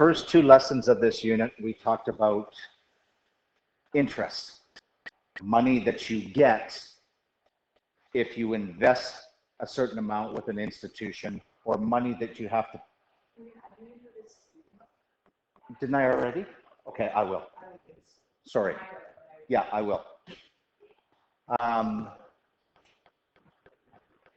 First two lessons of this unit, we talked about interest, money that you get if you invest a certain amount with an institution, or money that you have to. Didn't I already? Okay, I will. Sorry. Yeah, I will.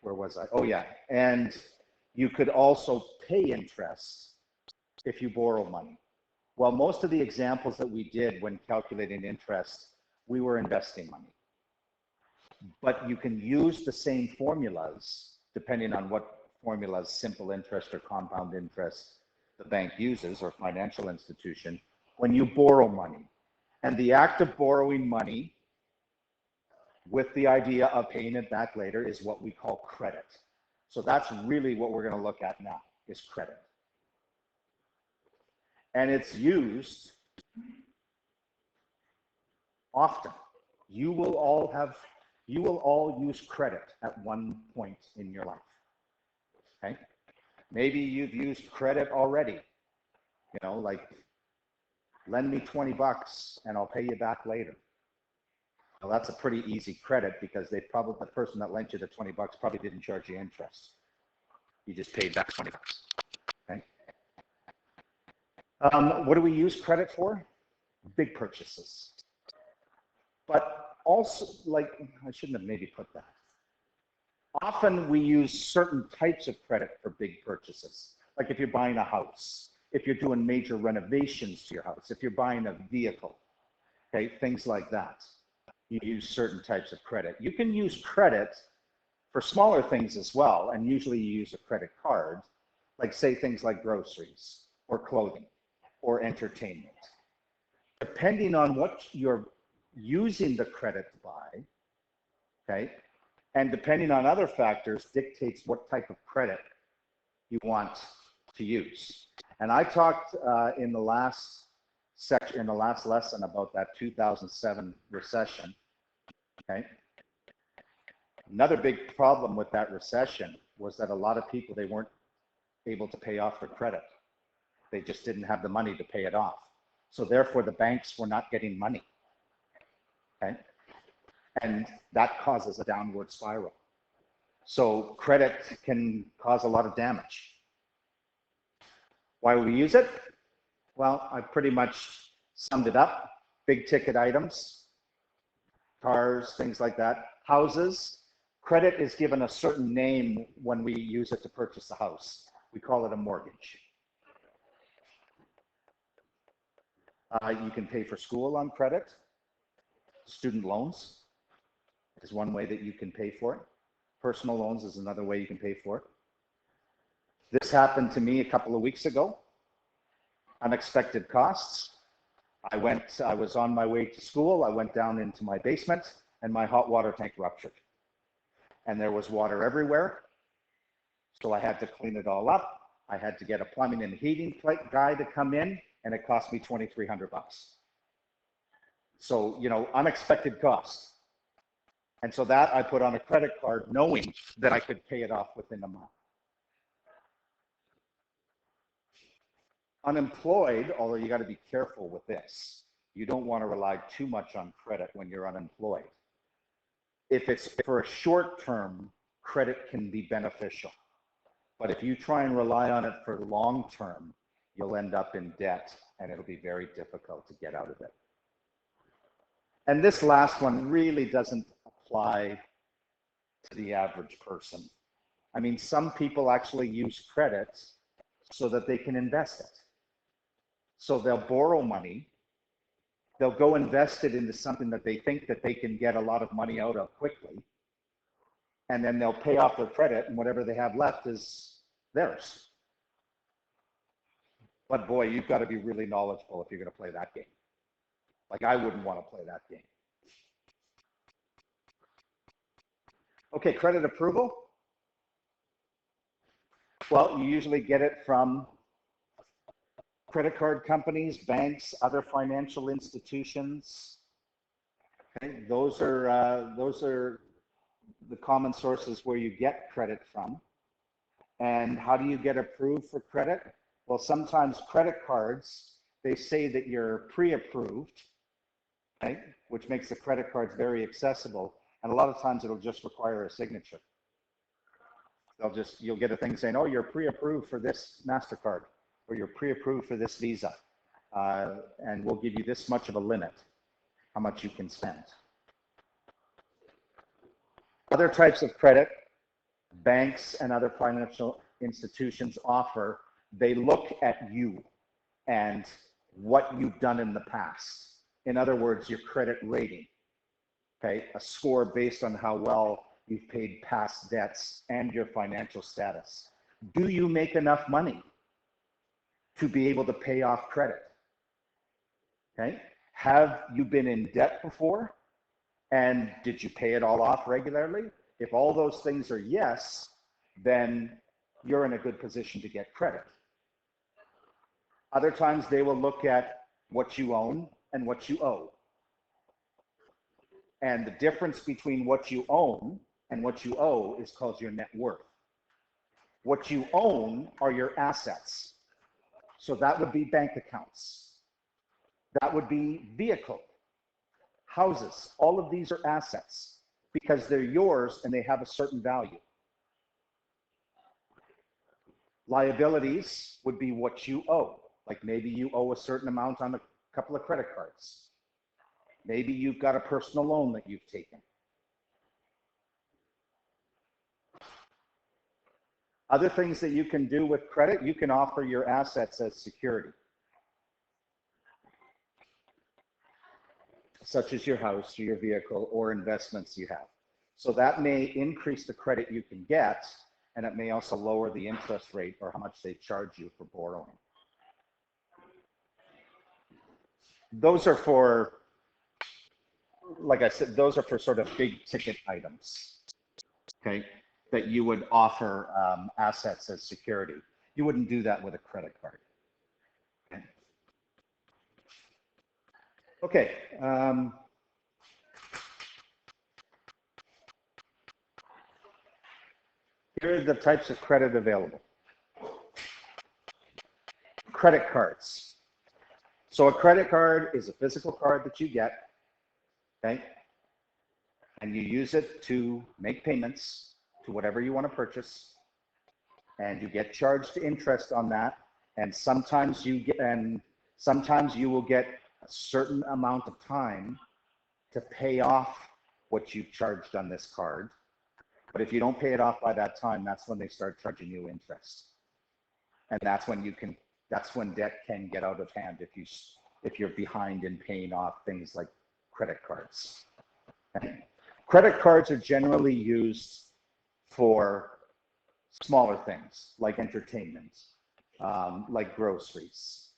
Where was I? Oh, yeah. And you could also pay interest if you borrow money. Well, most of the examples that we did when calculating interest, we were investing money. But you can use the same formulas depending on what formulas, simple interest or compound interest, the bank uses, or financial institution, when you borrow money. And the act of borrowing money with the idea of paying it back later is what we call credit. So that's really what we're going to look at now, is credit. And it's used often. You will all use credit at one point in your life. Okay? Maybe you've used credit already. You know, like, lend me 20 bucks and I'll pay you back later. Well, that's a pretty easy credit because the person that lent you the 20 bucks probably didn't charge you interest. You just paid back 20 bucks. Okay? What do we use credit for? Big purchases. But also, like, I shouldn't have maybe put that. Often we use certain types of credit for big purchases. Like if you're buying a house, if you're doing major renovations to your house, if you're buying a vehicle, okay, things like that. You use certain types of credit. You can use credit for smaller things as well, and usually you use a credit card, like say things like groceries or clothing or entertainment. Depending on what you're using the credit to buy, okay, and depending on other factors dictates what type of credit you want to use. And I talked in the last lesson about that 2007 recession. Okay. Another big problem with that recession was that a lot of people, they weren't able to pay off their credit. They just didn't have the money to pay it off. So therefore the banks were not getting money. Okay. And that causes a downward spiral. So credit can cause a lot of damage. Why would we use it? Well, I pretty much summed it up. Big ticket items, cars, things like that. Houses, credit is given a certain name when we use it to purchase a house. We call it a mortgage. You can pay for school on credit. Student loans is one way that you can pay for it. Personal loans is another way you can pay for it. This happened to me a couple of weeks ago. Unexpected costs. I was on my way to school. I went down into my basement and my hot water tank ruptured. And there was water everywhere. So I had to clean it all up. I had to get a plumbing and heating guy to come in, and it cost me $2,300 bucks. So, you know, unexpected costs. And so that I put on a credit card knowing that I could pay it off within a month. Unemployed, although you got to be careful with this. You don't want to rely too much on credit when you're unemployed. If it's for a short term, credit can be beneficial. But if you try and rely on it for long term, you'll end up in debt and it'll be very difficult to get out of it. And this last one really doesn't apply to the average person. I mean, some people actually use credit so that they can invest it. So they'll borrow money, they'll go invest it into something that they think that they can get a lot of money out of quickly, and then they'll pay off their credit, and whatever they have left is theirs. But boy, you've got to be really knowledgeable if you're going to play that game. Like, I wouldn't want to play that game. Okay, credit approval. Well, you usually get it from credit card companies, banks, other financial institutions. Okay, those are the common sources where you get credit from. And how do you get approved for credit? Well, sometimes credit cards, they say that you're pre-approved, right? Which makes the credit cards very accessible. And a lot of times it'll just require a signature. You'll get a thing saying, oh, you're pre-approved for this MasterCard, or you're pre-approved for this Visa. And we'll give you this much of a limit, how much you can spend. Other types of credit, banks and other financial institutions offer, they look at you and what you've done in the past. In other words, your credit rating, okay? A score based on how well you've paid past debts and your financial status. Do you make enough money to be able to pay off credit? Okay? Have you been in debt before? And did you pay it all off regularly? If all those things are yes, then you're in a good position to get credit. Other times they will look at what you own and what you owe. And the difference between what you own and what you owe is called your net worth. What you own are your assets. So that would be bank accounts. That would be vehicle, houses. All of these are assets because they're yours and they have a certain value. Liabilities would be what you owe. Like maybe you owe a certain amount on a couple of credit cards. Maybe you've got a personal loan that you've taken. Other things that you can do with credit, you can offer your assets as security, such as your house or your vehicle or investments you have. So that may increase the credit you can get, and it may also lower the interest rate or how much they charge you for borrowing. Those are for, like I said, those are for sort of big ticket items, okay, that you would offer assets as security. You wouldn't do that with a credit card. Okay. Here are the types of credit available. Credit cards. So a credit card is a physical card that you get, okay? And you use it to make payments to whatever you want to purchase, and you get charged interest on that. And sometimes you will get a certain amount of time to pay off what you've charged on this card. But if you don't pay it off by that time, that's when they start charging you interest. And that's when debt can get out of hand if you're behind in paying off things like credit cards. Okay. Credit cards are generally used for smaller things like entertainment, like groceries,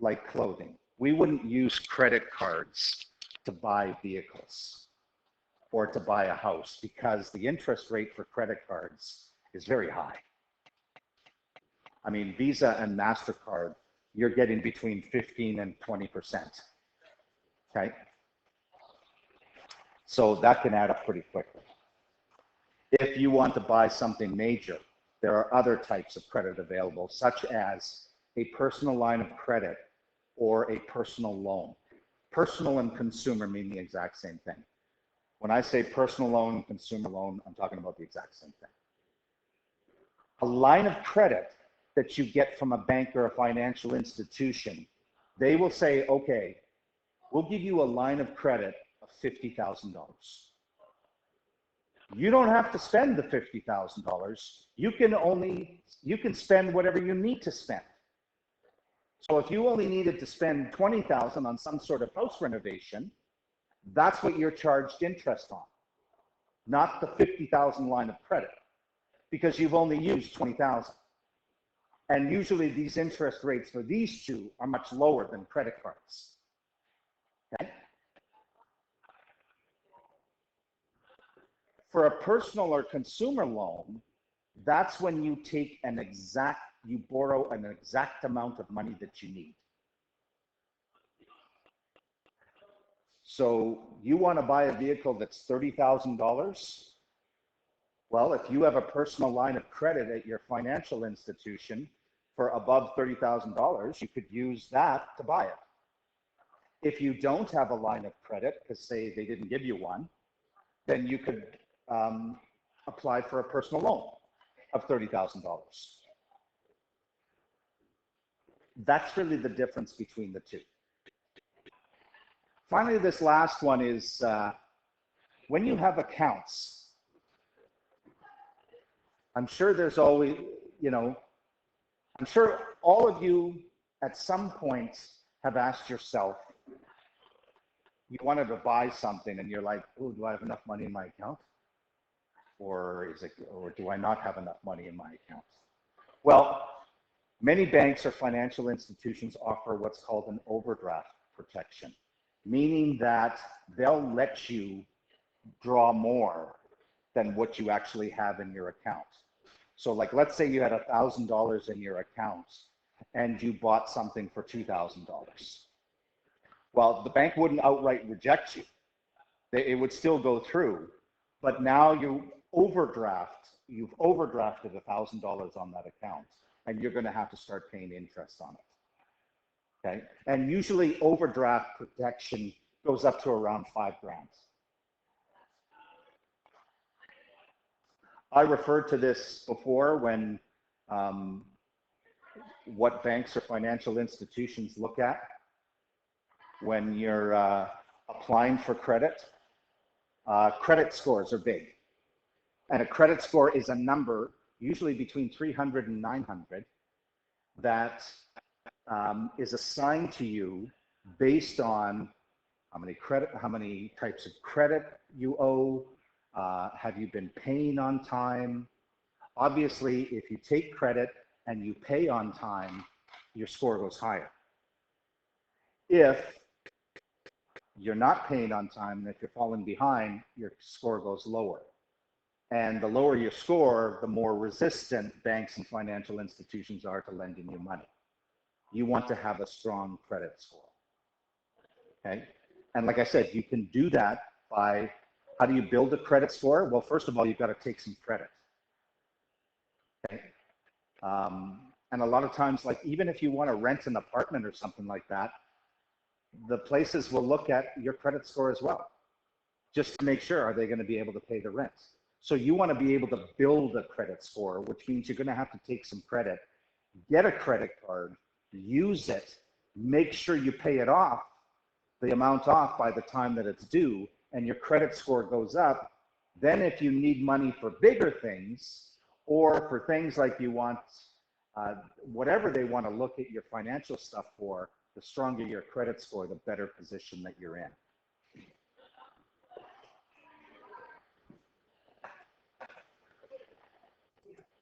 like clothing. We wouldn't use credit cards to buy vehicles or to buy a house because the interest rate for credit cards is very high. I mean, Visa and MasterCard, you're getting between 15 and 20%, okay? So that can add up pretty quickly. If you want to buy something major, there are other types of credit available, such as a personal line of credit or a personal loan. Personal and consumer mean the exact same thing. When I say personal loan and consumer loan, I'm talking about the exact same thing. A line of credit that you get from a bank or a financial institution, they will say, okay, we'll give you a line of credit of $50,000. You don't have to spend the $50,000. You can spend whatever you need to spend. So if you only needed to spend $20,000 on some sort of house renovation, that's what you're charged interest on, not the $50,000 line of credit, because you've only used $20,000. And usually these interest rates for these two are much lower than credit cards. Okay? For a personal or consumer loan, that's when you borrow an exact amount of money that you need. So you want to buy a vehicle that's $30,000? Well, if you have a personal line of credit at your financial institution for above $30,000, you could use that to buy it. If you don't have a line of credit, because say they didn't give you one, then you could apply for a personal loan of $30,000. That's really the difference between the two. Finally, this last one is when you have accounts, I'm sure there's always, I'm sure all of you at some point have asked yourself, you wanted to buy something and you're like, oh, do I have enough money in my account? Or do I not have enough money in my account? Well, many banks or financial institutions offer what's called an overdraft protection, meaning that they'll let you draw more than what you actually have in your account. So like, let's say you had $1,000 in your account and you bought something for $2,000. Well, the bank wouldn't outright reject you. It would still go through, but now you've overdrafted $1,000 on that account, and you're going to have to start paying interest on it. Okay, and usually overdraft protection goes up to around $5,000. I referred to this before when what banks or financial institutions look at when you're applying for credit. Credit scores are big. And a credit score is a number, usually between 300 and 900, that is assigned to you based on how many types of credit you owe, have you been paying on time? Obviously, if you take credit and you pay on time, your score goes higher. If you're not paying on time and if you're falling behind, your score goes lower. And the lower your score, the more resistant banks and financial institutions are to lending you money. You want to have a strong credit score, okay? And like I said, you can do that by, how do you build a credit score? Well, first of all, you've got to take some credit, okay? And a lot of times, like even if you want to rent an apartment or something like that, the places will look at your credit score as well, just to make sure, are they going to be able to pay the rent? So you want to be able to build a credit score, which means you're going to have to take some credit, get a credit card, use it, make sure you pay it off, the amount off by the time that it's due, and your credit score goes up. Then if you need money for bigger things, or for things like you want, whatever they want to look at your financial stuff for, the stronger your credit score, the better position that you're in.